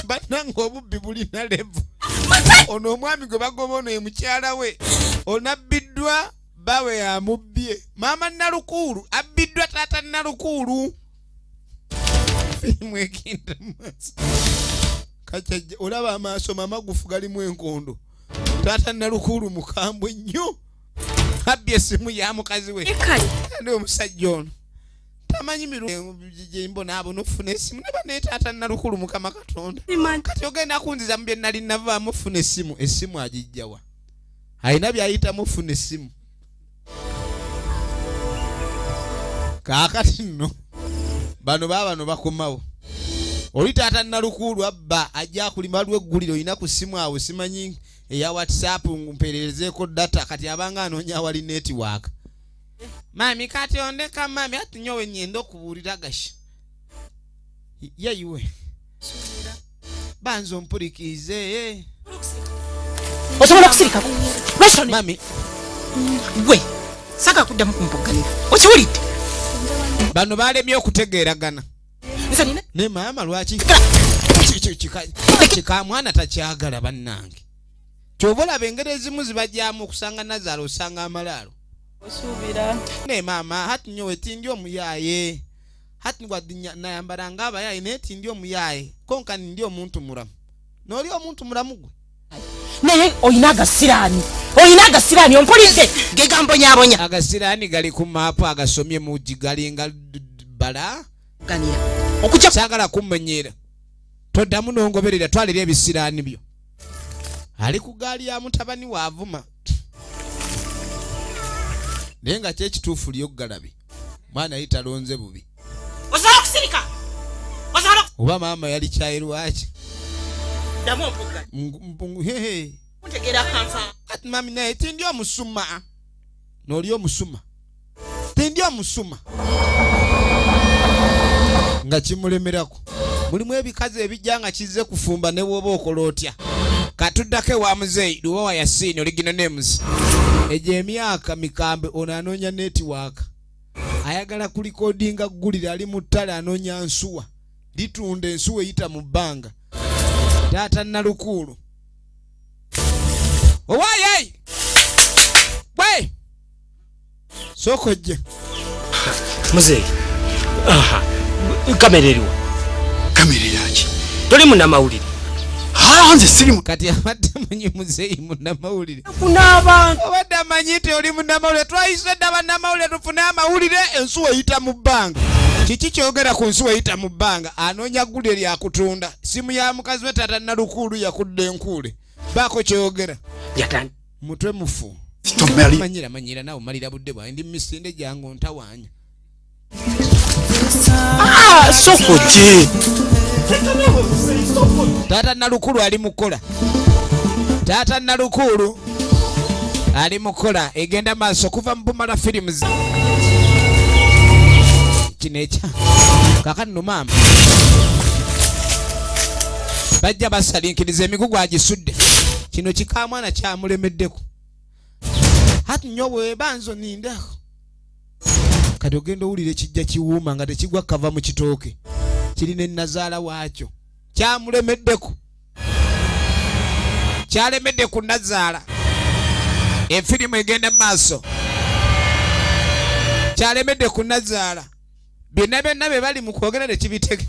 bananga obubbi bulina levu ono omwami gwe bagoba ono ye mukyala we onabbiddwa bawe yamubbye maama nalukulu abbiddwa taata nalukulu firimu egenda maaso kacajja olaba amaaso mamagufu galimu enkondo taata nalukulu mukambwe nnyo abbye essimu ya mukazi we ndi omusajja ono tamanyi mirumbona abo nofuna essimu neba naye taata nalukulu mukama katonda kati ogenda kunziza mu bye nali navaamu ofuna essimu agijjawa alina byayitamu ofuna essimu kaakati nno bano baabano bakomawo oli taata nalukulu abba ajja akulima lwe egguliro olina ku ssimu awo simanyi eya WhatsApp mpeerezeeko data kati abanga anoonya awali netiwaaka mami kati ondeka mami ati nyowe nyenda okubuulira gasha yeyiwe banza ompurikize osobola okusirika mami gwe saka kuddamu kumpoganira okiwulidde bano balemye okutegeeragana ne maama lwaki kika mwana takyagala bannange kyova olaba engeri ezimu zibajjamu okusanga Nazaala osanga amalaalo ne maama hati nyowe tindi omuyaaye hati nayambala nga abayaaye naye tindi omuyaaye konka ndi omuntu mulamu n'oli omuntu mulamu gwe naye olina agasiraani ompulidde gegambonyabonya agasiraani gali ku maapu agasomye mugi galinga bala okujja saagala kummenyera toddamu n'ongoberera twalira ebisiraani byo ali ku gaali ya mutabani waavuma naye nga kyekituufu lyogalabe mwana yali talonze bubi osobola okusirika oba maama yali kyayirwaki ddamu ompuga ati mami naye tindi omusuma n'oli omusuma tindi omusuma nga kimulemerako mulimu ebikazi ebijja nga kizze kufumba ne bwoba okola otya katuddako ewa muzeyi luwawa Yasiini oligino names egyo emyaka mikambe ono anoonya netiwaaka ayagala kulikodinga ggulire ali mu ttale anoonya nsuwa litunda ensuwa eyita mu bbanga taata nalukulu owaayeyi we sooka ojje muzeyi kamera eriwa kamera yaki toli munnamawulire nze sirimu kati abadde manyi muzeeyi munnamawulire kunabantu obadde amanyi nti oli munnamawulire twayise dda bannamawulire tufune amawulire ensuwa eyita mu bbanga kiki kyogera ku nsuwa eyita mu bbanga anoonya ggulire lyakutunda simu ya mukazi we tata nalukuulu yakudde enkuule baako kyogera yatandi mutwe mufu manyira naawe malira budde bwawe ndi misinde gyange ontawaanya sokoje tata nalukulu ali mukola tata nalukulu ali mukola egenda maaso kuva mu Bumala Films kinecha kakati no mama bajja basalinkiriza emigugu agisudde kino kikamwana kyamulemeddeko hati nnyo bwebanzo nindako kati ogenda owulire kijja kiwuuma nga tekigwa kava mu kitooke kirina ennazaala waakyo kyamulemeddeko kyalemedde ku nazaala efirimu egenda maaso kyalemedde ku nazaala byonna byonna bye bali mu kwogera tekibitege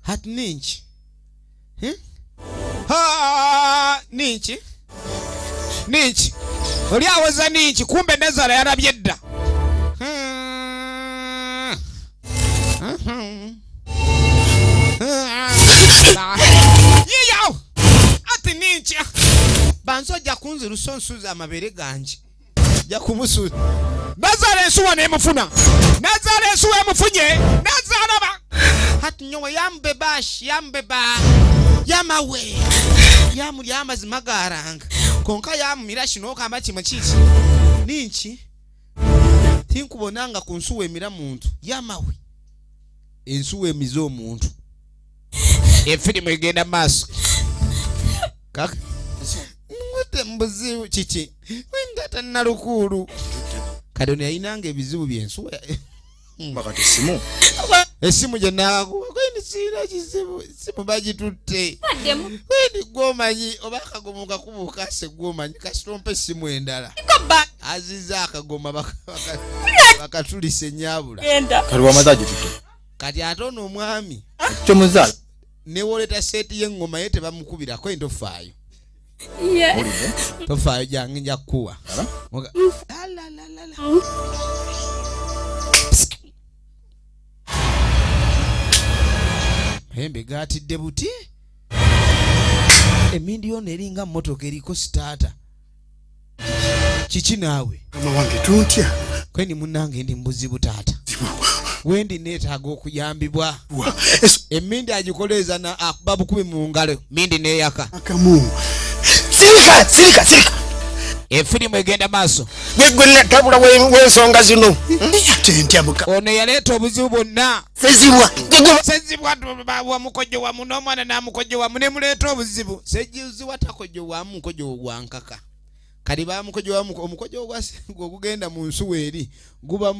hati ninki ninki oli awoza ninki kumbe nazaala yarabye dda yiyo ati ninki banzo jja kunzirusa onsuuza amabere gange jja kumusuuza nazaala ensuwa nemufuna nazaala ensuwa emufunye nazaala ba hati nyowe yambebashi yambeba yamawe yamuli amazima garanga konka yamumira kino okamba kimwe kiki ninki tinkubonanga ku nsuwa emira muntu yamawe ensuwa emize omuntu efirimu egenda maaso kaka ngute mbuzibu kiki wendata nalukulu kati ono yayinanga ebizibu byensuwa bakati simu esimu gyenakakuwa siina kizibu simu bagitutte wendi gwomanyi oba akagoma kakubuuka ase gwomanyi kasitompa esimu endala aziza akagoma bakatulisa enyabula kati ate ono omwami kyomuzaala newoleta seeti y'engoma ye tebamukubirako entofaayo tofaayo jange nja kukuwa mayembe gatidde buti emindi yono eringa mmotoka eriko sitaata kiki naawe mama wange tuntya kweni munnange ndi mbuzibu taata wendi neetaaga okuyambibwa emindi agikoleeza na akuba bukubi mu ngalo mindi neeyaka akamu sirika efirimu egenda maaso gwegwe tabula w'ensonga zino tentya muka ono yaleeta obuzibu bwonna sezibwa wamukojo wamu n'omwana n'amukojo wamu ne muleeta obuzibu sejiziwa takojo wamu mukojo gwankaka kali bamukojo wamu omukojo ogugenda mu nsuwa eri guba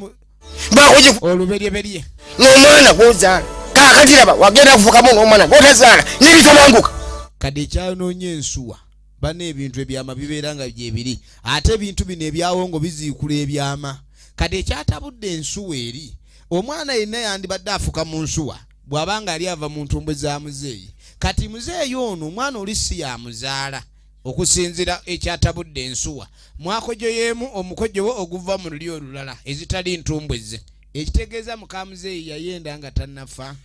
oluberyeberye n'omwana gw'ozaala kaakati raba wagenda kufukamu n'omwana gw'otazaala n'ebitabanguka kadi ekyayonoonya ensuwa bana ebintu ebyama bibeera nga byebiri ate ebintu bino ebyawo ngo biziikula ebyama kadi ekyatabudde ensuwa eri omwana yenna yandibadde afuka mu nsuwa bw'abanga ali ava mu ntumbwe za muzeeyi kati muzeeyi ono omwana oli si yamuzaala okusinzira ekyatabudde ensuwa mwakojo yeemu omukojo wo oguva mu luli olulala ezitali ntumbwe ze ekitegeeza muka muzeeyi yayenda nga tannafa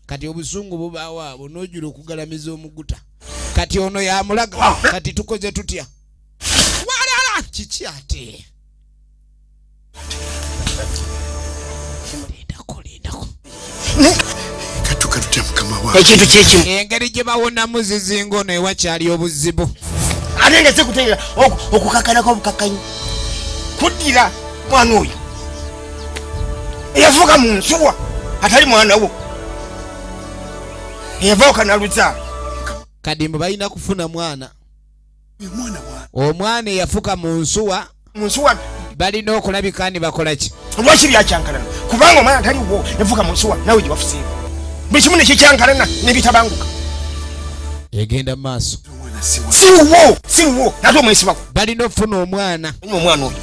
kati obusungu bubaawo abo n'ojula okugalamiza omuguta kati ono yamulaga kati tukoze tutya walala kiki ate lindako katuka tutya mukama wange ekintu kyekimu engeri gye bawonamu zizinga ono ewakyali obuzibu ate nga sekutegeera okukakanako obukakanyi kuddira mwana oyo eyavuka mu nsuwa atali mwana wo eyavaawo kanaluzaala kadimba balina kufuna mwana omwana eyafuka mu nsuwa balina okulabika ni bakolaki lwaki byakyankalana kubanga omwana ataliwo yavuka mu nsuwa nawe gye bafuseeko buli kimu nekikyankalana nebitabanguka egenda mu maaso siwo ate omwesibako balina okufuna omwana omwana oyo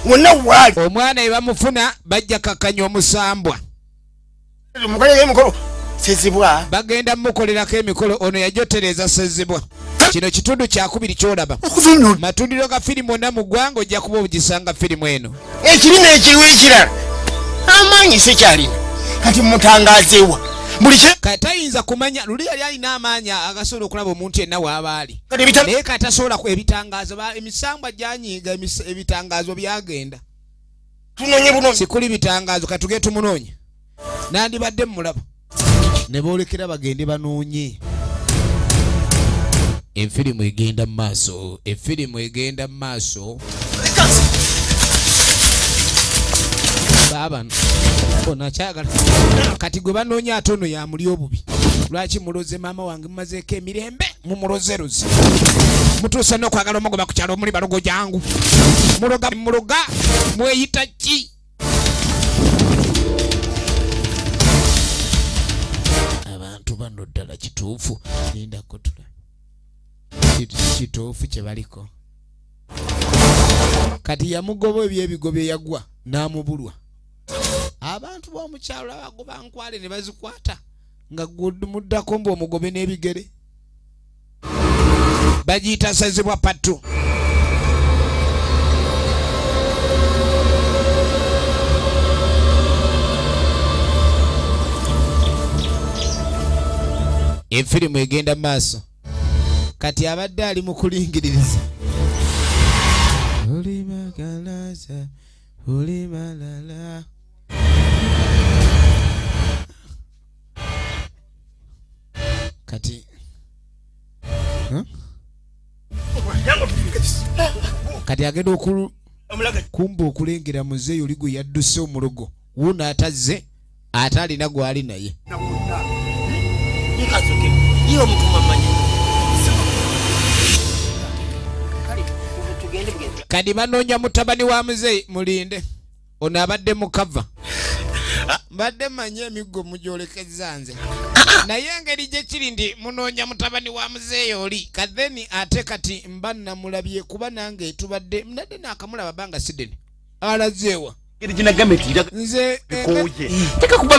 wonna waali omwana ebamufuna bajja kakanya omusambwa mukolera emikolo Sezibwa bagenda mukolerako emikolo ono yajotereza Sezibwa kino kitundu kyakubiri kyolaba matundiro ga firimu ona mu ggwanga ojja kuba ogisanga firimu eno ekiri n'ekiwa ekirala amaanyi se kyalina kati mutangazeewa buli katayinza kumanya luli yali alina amaanyi agasobola okulaba omuntu yenna waaba ali naye katasobola ebitangaazo emisambwa gyanyiiga ebitangaazo byagenda tunonye buno sikuli bitangaazo katuge tumunoonye nandibadde mulaba ne boolekera bagende banoonye efirimu egenda mu maaso efirimu egenda mu maaso baabano bona kyagala kati gwe banoonya ate ono yamuli obubi lwaki muloze maama wange mumazeeko emirembe mumulozeroze mutuuse n'okwagala omugoba ku kyalo omuli balogo jangu muloga mweyita ki abantu bano ddala kituufu linda kotula kituufu kye baliko kati yamugoba ebyebigo bye yagwa n'amubulwa abantu b'omukyalo abagoba nkwale ne bazikwata nga muddako mbu omugobe n'ebigere bagiyita Sezibwa patu efirimu egenda maaso kati abadde ali mu kulingiririza oli magalaza oli malala kati kati agenda kumba okulengera muzeeyo oli gwe yadduse omulogo wuno atazze ate alina gwali naye kadi banoonya mutabani wa muzeeyi mulinde ono abadde mukava mbadde manye emiggo mujolekeza nze naye engeri gye kiri ndi munoonya mutabani wa muzeeyi oli kadheni ate kati mba namulabye kuba nange tubadde mnadde naakamulaba banga sideni alazeewa nze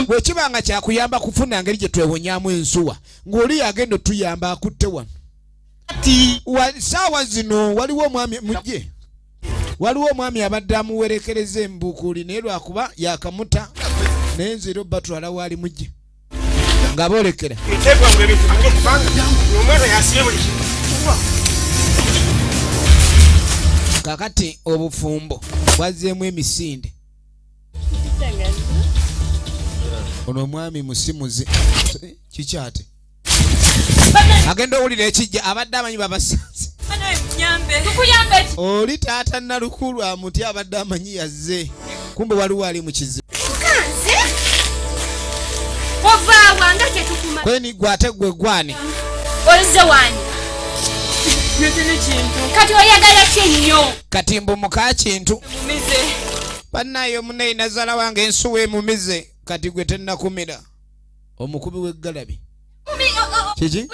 bwekibanga kyakuyamba kufuna ngeri gye twewonyamu ensuwa ng'oli yagenda otuyamba akutte wano saawa zino waliwo omwami mujje waliwo omwami abadde amuwerekereza embukuuli naye lwakuba yakamuta naye nzira obatwala waali mujje nga boolekera kakati obufumbo bwazzeemu emisinde ono omwami musimuze kikyate agenda owulira ekijja abadde amanyi babasanze oli taata nalukulu amuti abadde amanyi yazze kumbe waliwo ali mu kizibu kweni gwate gwe gwani olze wani kati oyagala kinyo kati mbumuka kintu bannayo muneyi nazala wange ensuwa emumize kati gwe tennakumira omukubi w'eggalabi kiki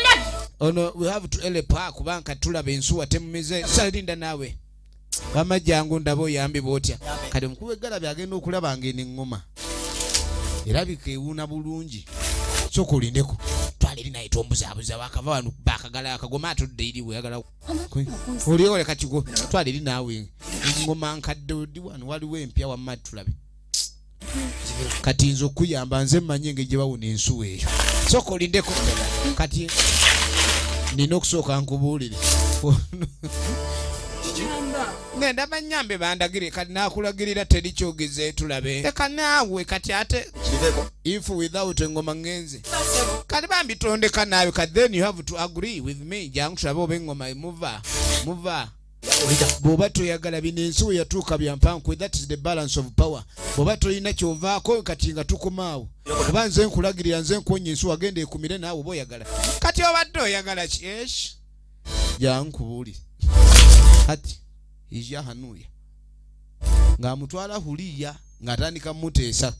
ono we have to elepa kubanka tulaba ensuwa temumize salinda naawe bamajjangu ndaba oyambibwa otya kati omukubi w'eggalabi agenda okulaba ng'enengoma erabika ewuuna bulungi soka olindeko twala eri naye tombuzaabuza wakava wano bakagala akagoma atudde eri weyagala oliole kakigo twala eri naawe engoma nkadde odi wano waliwo empya wamma tulabe kati nze okuyamba nze mmanye engeri gye bawuna ensuwa eyo soka olindeko kati nina okusooka nkubuulire ngenda banyambe bandagire kati nakulagirira teri kyogeze tulabe leka naawe kati ate if without engoma ngenze kati bambitondeka naawe kati then you have to agree with me jangu tulabe oba engoma muva bw'oba toyagala bino ensuwa yatuuka byampanku that is the balance of power bw'oba tolina kyovaako kati nga tukomaawo kuba nze nkulagirira nze nkuwonya ensuwa genda ekumire naawe oba oyagala kati obadde oyagala ki esh jangu nkubuulire kati ija hanuya ng'amutwala huliya ng'atandika muteesa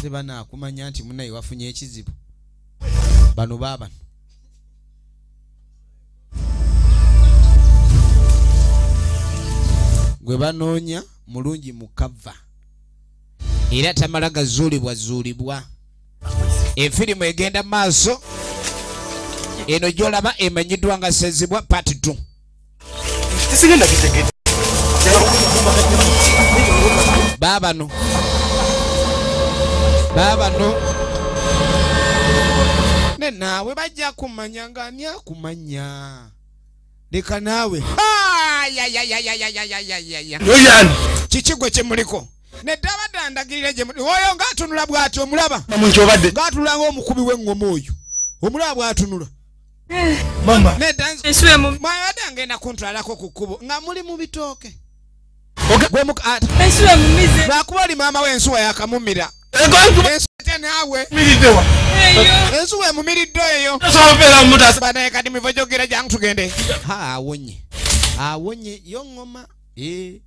sebanaakumanya nti munaye wafunye ekizibu bano baabano gwe banoonya mulungi mukava era tamala gazuulibwa efirimu egenda maaso eno gyolaba emanyiddwa nga Sezibwa part 2 tisigenda kitegedde babano ne naawe bajja kumanya nga ani akumanya leka naawe oyani kiki gwe kyemuliko nedaba dandagirira gye oyo ng'atunula bw'ati omulaba namuntu obadde ng'atunula ng'omukubi w'eŋŋoma oyo omulaba bw'atunula mama mwabadde ngenda kuntwalako ku kkubo nga muli mu bitooke lwakuba oli maama w'ensuwa yakamumira ensuwa naawe ensuwa emumiridde eyo banaye kati mivo gyogera jangu tugende awonye yo ŋŋoma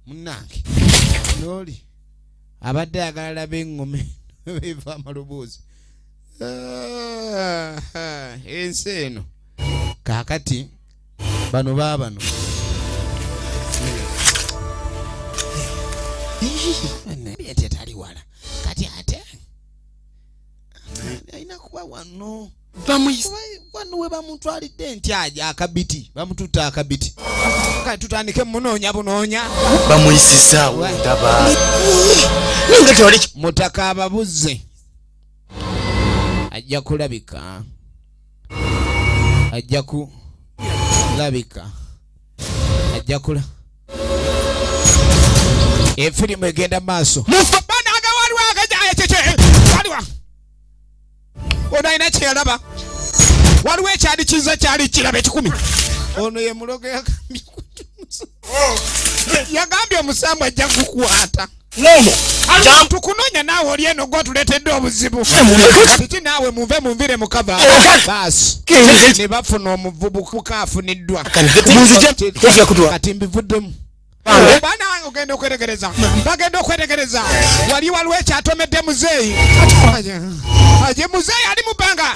munnange n'oli abadde ayagala labe eŋŋome beva amaloboozi ensi eno kaakati bano baabano tali wala kati ate alina kuba wano we bamutwalidde ntyaja akabiti bamututta akabiti kati tutandike munoonya bunoonya bamuyisisaawo ndaba ninga tewali mutaka ababuze ajja kulabika ajja kula efirimu egenda maaso banaga waliwo agajaye keke waliwa ono alina kyeyalaba waliwo ekyali kiza kyali kiraba ekikumi ono ye mulogo yagambye omusambu ajja kukwata tukunoonya naawe oli eno gwotuleetedde obuzibu kiki naawe muve munvire mukava baasi ne bafuna omuvubuka afuniddwa kati mbivuddemu bana ogenda okwetegereza bagenda okwetegereza wali waliwo ekyatomedde muzeeyi aje muzeeyi ali mu bbanga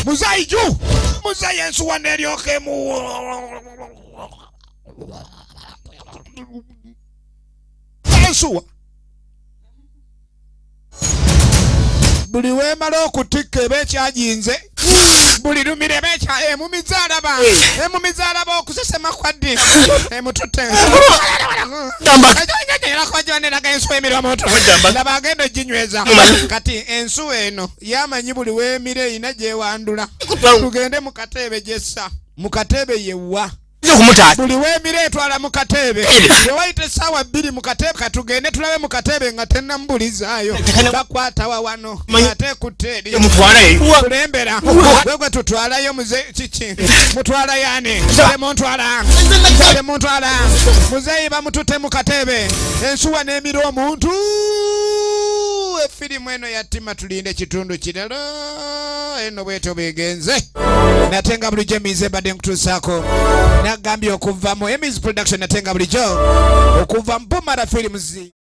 muzeeyi ju muzeeyi ensuwa neeryokemu ensuwa buli weemala okutikka eba ekyajinze buli lumira eba emumizaalaba okusesema kwaddi emututte erakojoneraga ensuwa emira omuntu laba agenda oginyweza kati ensuwa eno yamanyi buli weemira erina gyewandula tugende mu kateebe gyessa mu kateebe yewa buli weemira etwala mu kateebe ewayita essaawa 2 mu kateebe katugende tulabe mu kateebe nga tennambulizaayo bakwatawa wano ate kuteeri kulembera gwegwe tutwalayo muze kiki mutwalayo ani temuntwala muzeeyi bamututte mu kateebe ensuwa n'emira omuntu efirimu eno yattima tulinde kitundu kirala eno bwetyo begenze nate nga bulijjo emize mbadde nkutuusaako nagambye okuva mu Emmys Production nate nga bulijjo okuva mu Bumara Films